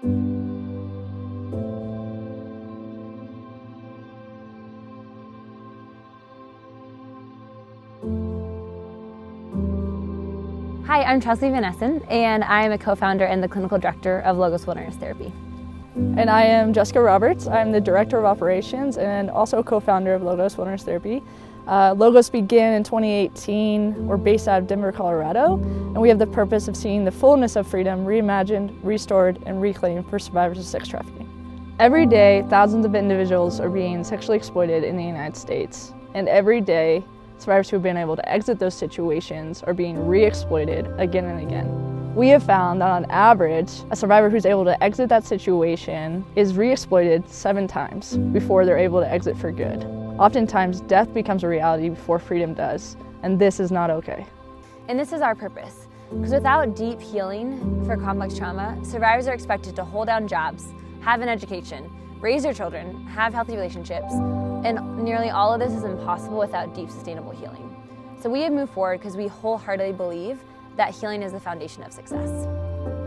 Hi, I'm Chelsea Van Essen, and I am a co-founder and the clinical director of Logos Wilderness Therapy. And I am Jessica Roberts. I'm the Director of Operations and also co-founder of Logos Wilderness Therapy. Logos began in 2018. We're based out of Denver, Colorado, and we have the purpose of seeing the fullness of freedom reimagined, restored, and reclaimed for survivors of sex trafficking. Every day, thousands of individuals are being sexually exploited in the United States, and every day, survivors who have been able to exit those situations are being re-exploited again and again. We have found that on average, a survivor who's able to exit that situation is re-exploited 7 times before they're able to exit for good. Oftentimes, death becomes a reality before freedom does, and this is not okay. And this is our purpose, because without deep healing for complex trauma, survivors are expected to hold down jobs, have an education, raise their children, have healthy relationships, and nearly all of this is impossible without deep, sustainable healing. So we have moved forward because we wholeheartedly believe that healing is the foundation of success.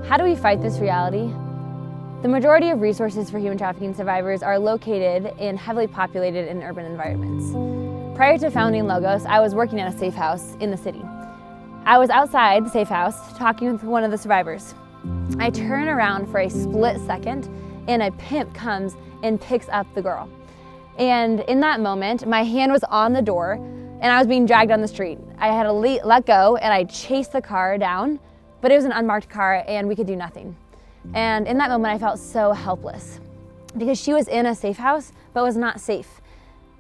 How do we fight this reality? The majority of resources for human trafficking survivors are located in heavily populated and urban environments. Prior to founding Logos, I was working at a safe house in the city. I was outside the safe house talking with one of the survivors. I turn around for a split second and a pimp comes and picks up the girl. And in that moment, my hand was on the door and I was being dragged down the street. I had to let go and I chased the car down, but it was an unmarked car and we could do nothing. And in that moment, I felt so helpless because she was in a safe house, but was not safe.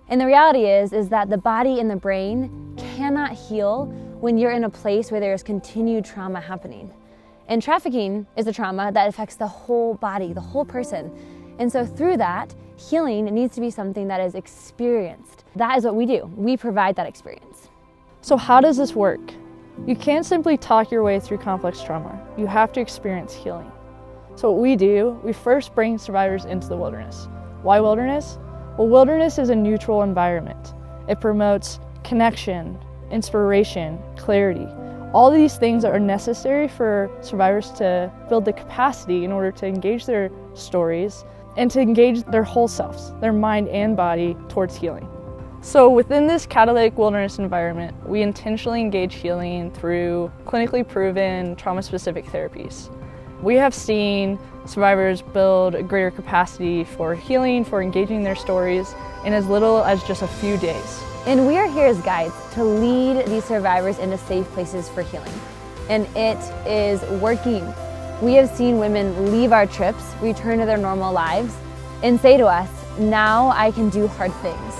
And the reality is that the body and the brain cannot heal when you're in a place where there is continued trauma happening. And trafficking is a trauma that affects the whole body, the whole person. And so through that, healing needs to be something that is experienced. That is what we do. We provide that experience. So how does this work? You can't simply talk your way through complex trauma. You have to experience healing. So what we do, we first bring survivors into the wilderness. Why wilderness? Well, wilderness is a neutral environment. It promotes connection, inspiration, clarity. All these things are necessary for survivors to build the capacity in order to engage their stories and to engage their whole selves, their mind and body, towards healing. So within this catalytic wilderness environment, we intentionally engage healing through clinically proven trauma-specific therapies. We have seen survivors build a greater capacity for healing, for engaging their stories in as little as just a few days. And we are here as guides to lead these survivors into safe places for healing. And it is working. We have seen women leave our trips, return to their normal lives, and say to us, now I can do hard things.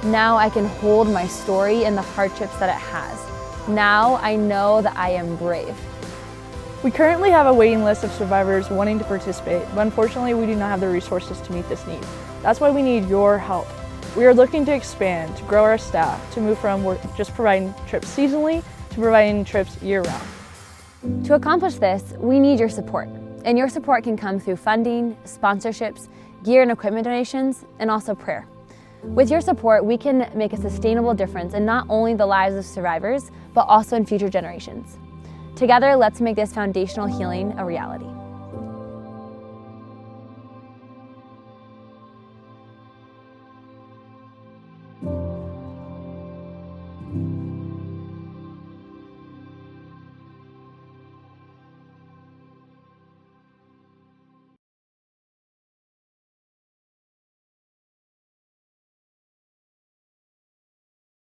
Now I can hold my story and the hardships that it has. Now I know that I am brave. We currently have a waiting list of survivors wanting to participate, but unfortunately we do not have the resources to meet this need. That's why we need your help. We are looking to expand, to grow our staff, to move from just providing trips seasonally to providing trips year-round. To accomplish this, we need your support. And your support can come through funding, sponsorships, gear and equipment donations, and also prayer. With your support, we can make a sustainable difference in not only the lives of survivors, but also in future generations. Together, let's make this foundational healing a reality.